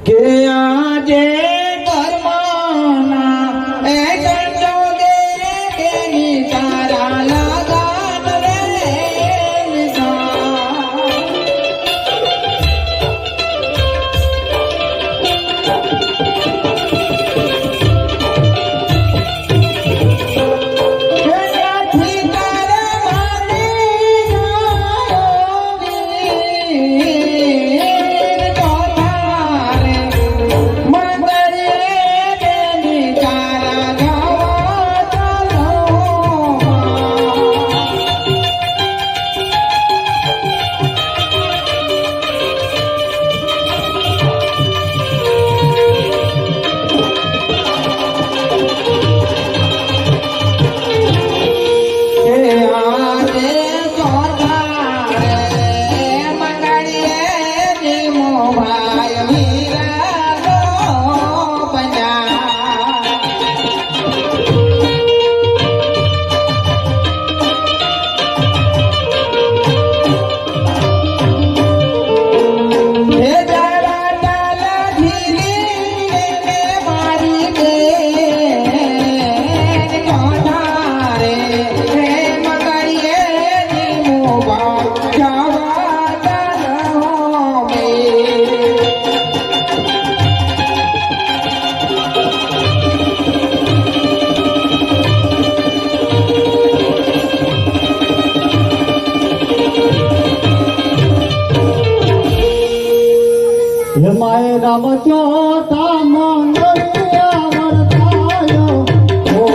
કે આજે કર્મના એ સંજોગે એની તારા લગાન રે હેમાય રામ ચોથા મંગળિયા વર્તાયો ઓ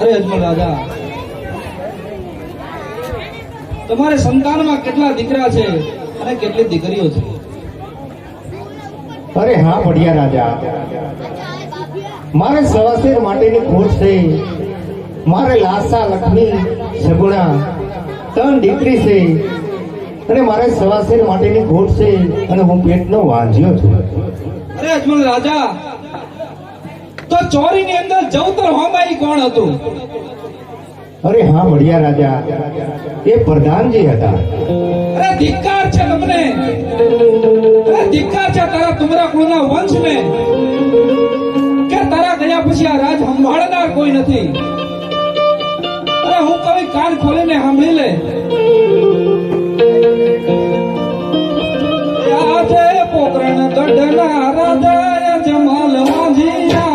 અરે અજમલ રાજા, તમારે સંતાનમાં કેટલા દીકરા છે અને કેટલી દીકરીઓ છે? અરે હા બઢિયા રાજા, મારે સવાસેર માટેની ખોટ છે. મારે લાસા લક્ષ્મી સગુણા 3 દીકરી છે અને મારે સવાસેર માટેની ખોટ છે અને હું પેટનો વાંઝ્યો છું. અરે અજમલ રાજા, તો ચોરીની અંદર જવતર હોમાઈ કોણ હતું? અરે હા બઢિયા રાજા, એ પ્રધાનજી હતા. અરે ધિક્કાર છે તમને, અરે ધિક્કાર છે તારા તુમરા કુળના વંશને કે તારા ગયા પછી આ રાજ સંભાળનાર કોઈ નથી. અરે હું કવિ કાન ખોલીને સાંભળી લે. આજે પોકરણ ગઢના રાજા જમાલ વાંઝિયા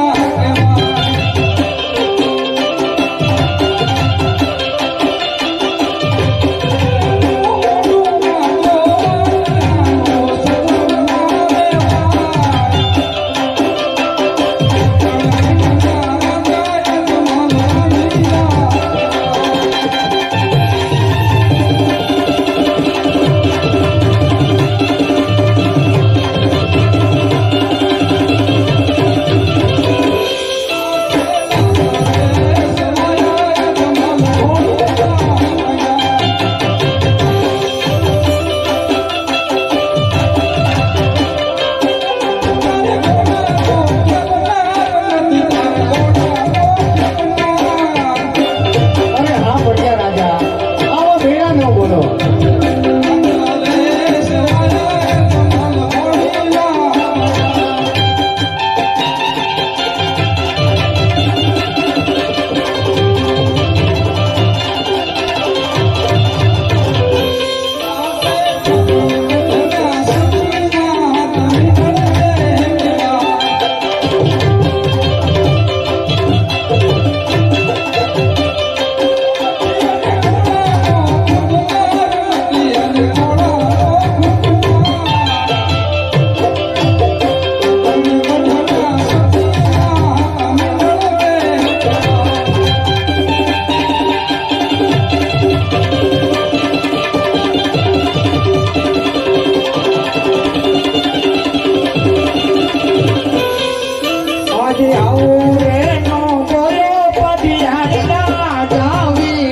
આવું રે નો બોલો પઢિયાર ના જાવી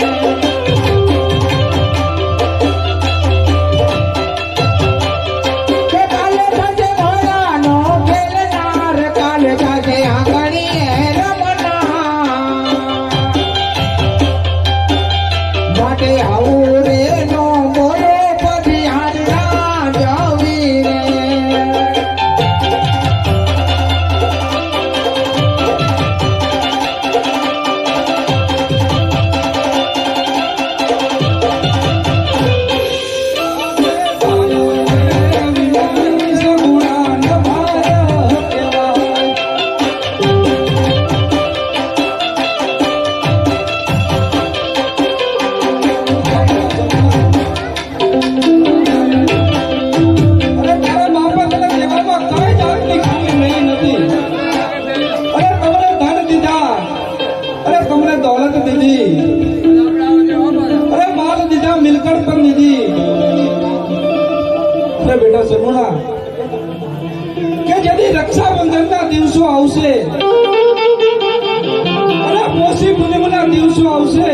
રે કે કાલે થશે ભોળાનો ખેલનાર કાલે થશે આંગણીએ રમનાર માટે આવું રે નો બોલો પઢિયાર ના જાવી રે બેટા સગુણા કે જેથી રક્ષાબંધનના દિવસો આવશે અને પોષી પૂનમના દિવસો આવશે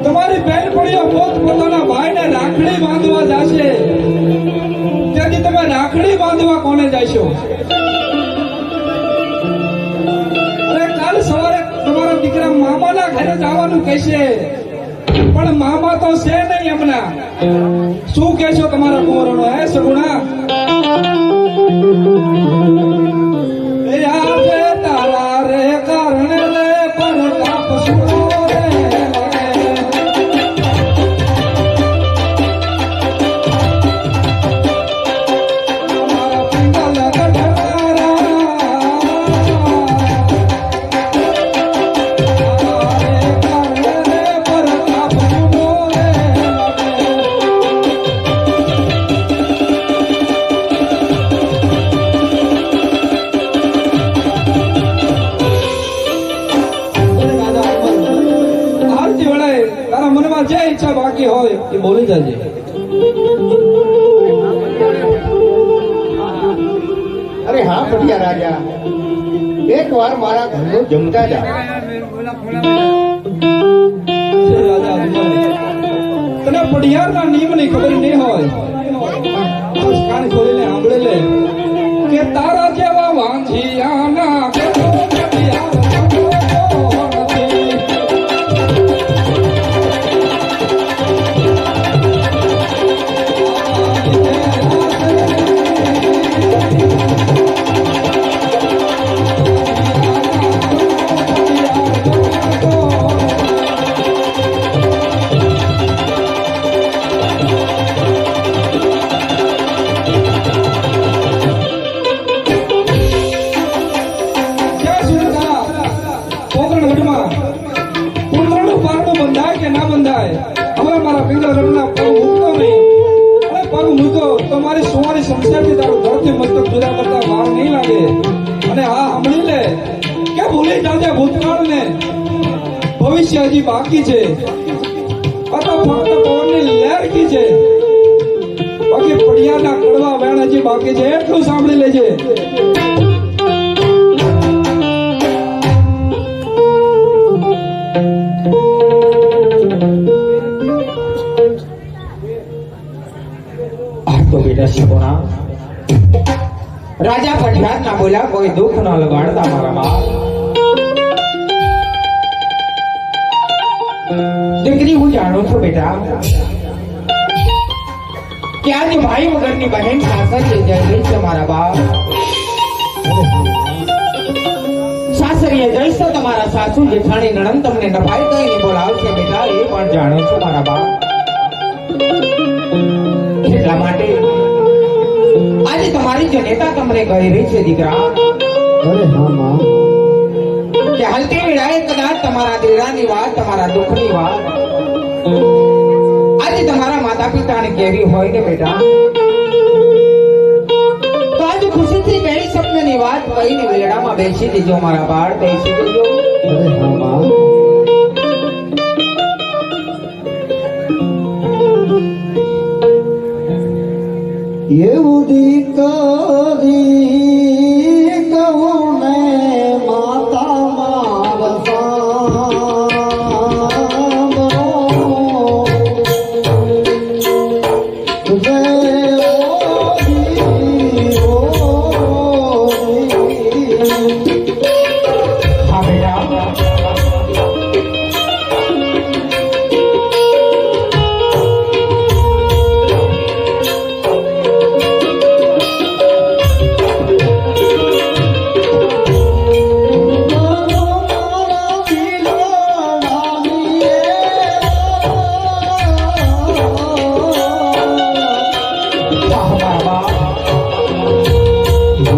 તમારી બહેનપણીઓ પોતપોતાના ભાઈને રાખડી બાંધવા જશે તેથી તમે રાખડી બાંધવા કોને જશો અરે કાલ સવારે તમારા દીકરા મામાના ઘરે જવાનું કહેશે પણ મામા તો છે નહીં હમણાં શું કહેશો તમારા કુંવરોનો હે સગુણા એ આજે તારા રે કારણે રે પરતાપ સુરો રે મારા પિંગલ ગઢારા જે ઈચ્છા બાકી હોય એ બોલી જજે અરે હા પઢિયા રાજા, એક વાર મારા ઘરનું જમતા જા. તને પઢિયારના નિયમની ખબર નહીં હોય કાન ખોલીને સાંભળે લે કે તારા જેવા વાંझियाના કે પઢિયાર નથી. તમારી સુવારી સંસારથી તારું ઘરથી મસ્તક જુદા કરતા વાર નહીં લાગે. અને હા સાંભળી લે કે ભૂલી જાજે ભૂતકાળને, ભવિષ્ય હજી બાકી છે. આ તો ફક્ત પવનની લહેરકી છે, બાકી પડિયાના કડવા વેણ હજી બાકી છે, એટલું સાંભળી લેજે. તો બેટા શિકોણા રાજા પઢિયાર ના બોલ્યા, કોઈ દુઃખ ન લગાડતા મારા બાપ. દીકરી હું જાણું છું બેટા કે આજે ભાઈ વગરની બહેન સાસરીએ જઈ રહી છે મારા બાપ. સાસરીએ જઈશ તો તમારા સાસુ જેઠાણી નણંદ તમને નભાઈ કહીને બોલાવશે બેટા, એ પણ જાણું છું મારા બાપ. એટલા માટે આજે તમારી જનેતા તમને કહી રહી છે દીકરા, અરે હા માં, કે હલતી વેળાએ કદાચ તમારા દીકરાની વાત, તમારા દુઃખની વાત આજે તમારા માતા પિતાને કેવી હોય ને બેટા, તો આજે ખુશીથી કઈ શબ્દની વાત કહીને વેળામાં બેસી દેજો મારા બાળ, બેસી દેજો. અરે હા માં, એવું દીકરી હા બેટા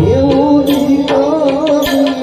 એવું દીકરો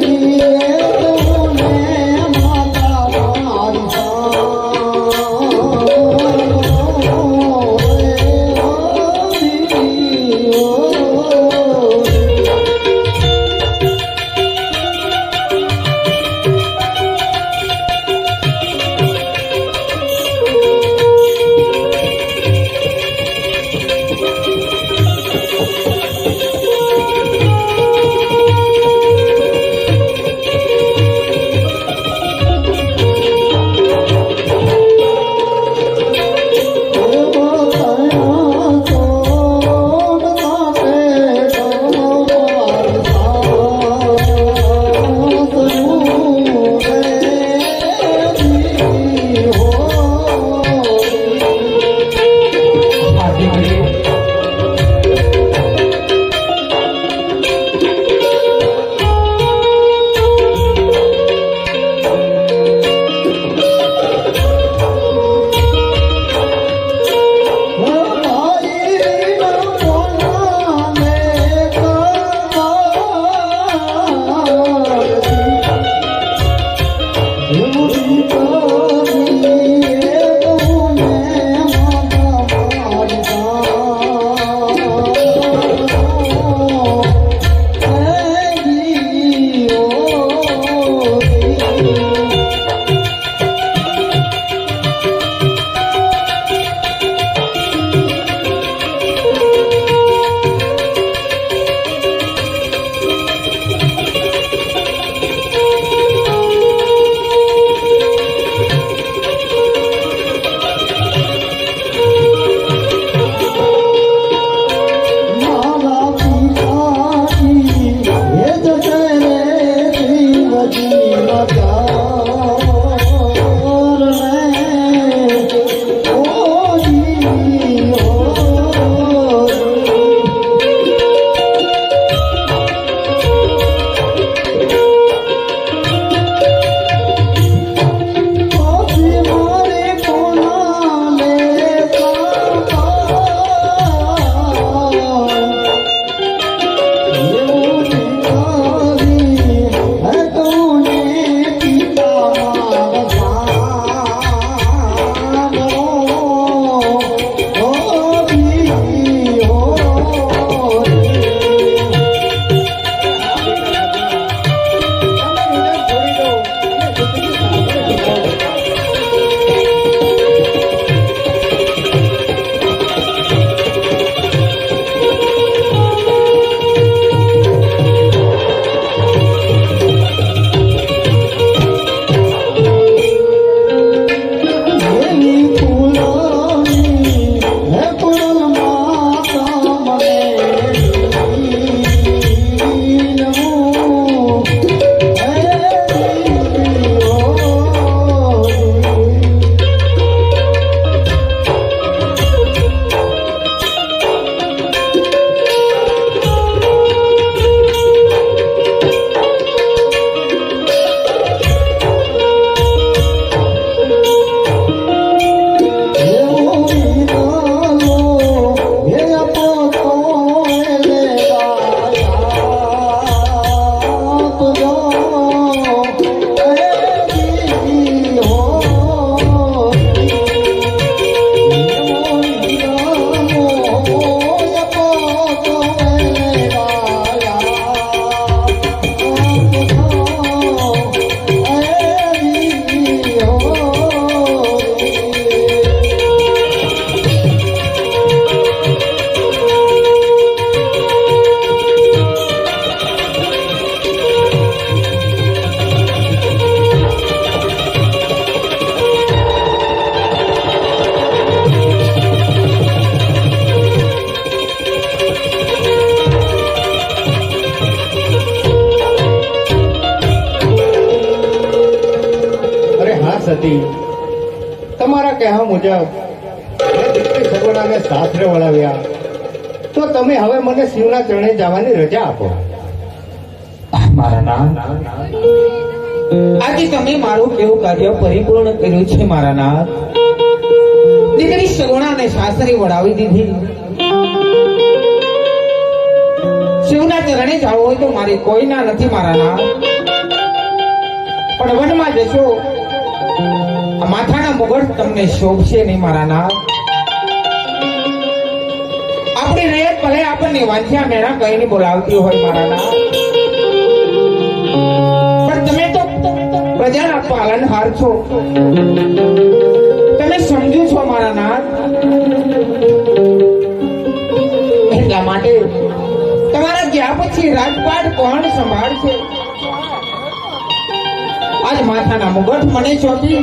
સતી તમારા કહેવા મુજબ મેં દીકરી સગવડાને સાસરે વળાવ્યા, તો તમે હવે મને શિવના ચરણે જવાની રજા આપો. મારા નાથ, આજે તમે મારું કેવું કાર્ય પરિપૂર્ણ કર્યું છે મારા નાથ. દીકરી સગુણાને સાસરે વળાવી દીધી. શિવના ચરણે જવું હોય તો મારી કોઈના નથી મારા નાથ. પણ વનમાં જશો, આ માથાના મુગટ તમને શોભશે નહીં મારા નાથ. આપણી રયત ભલે આપણને વાંચ્યા મેળા કહીને બોલાવતી હોય મારા નાથ, પણ તમે તો પ્રજાના પાલનહાર છો. તમે સમજો છો મારા નાથ. એટલા માટે તમારા ગયા પછી રાજપાટ કોણ સંભાળશે? આજ માથાના મુગટ મને સોંપી,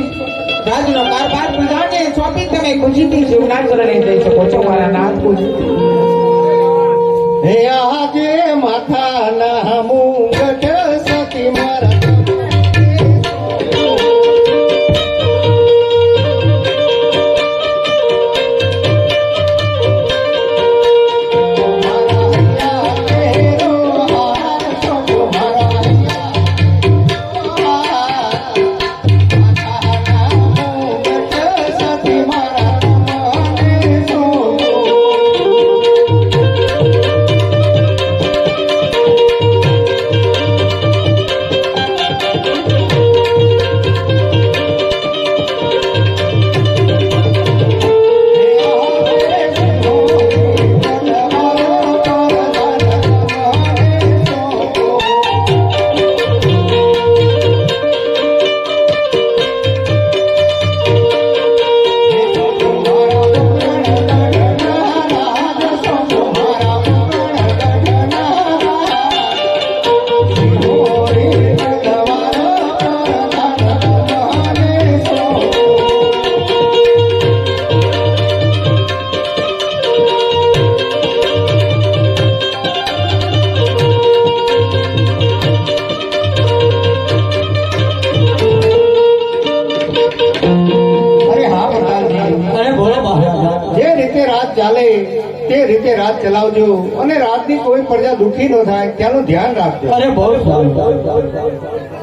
રાજનો કારભાર પ્રજાને સોંપી તમે ખુશીથી શિવના ચરણે જઈ શકો છો મારા નાથ. ખુશીથી હે આજે માથાના મુગટ સતી મારા ચાલે તે રીતે રાત ચલાવજો અને રાતની કોઈ પ્રજા દુઃખી ન થાય ત્યાંનું ધ્યાન રાખજો. અરે બહુ સારું.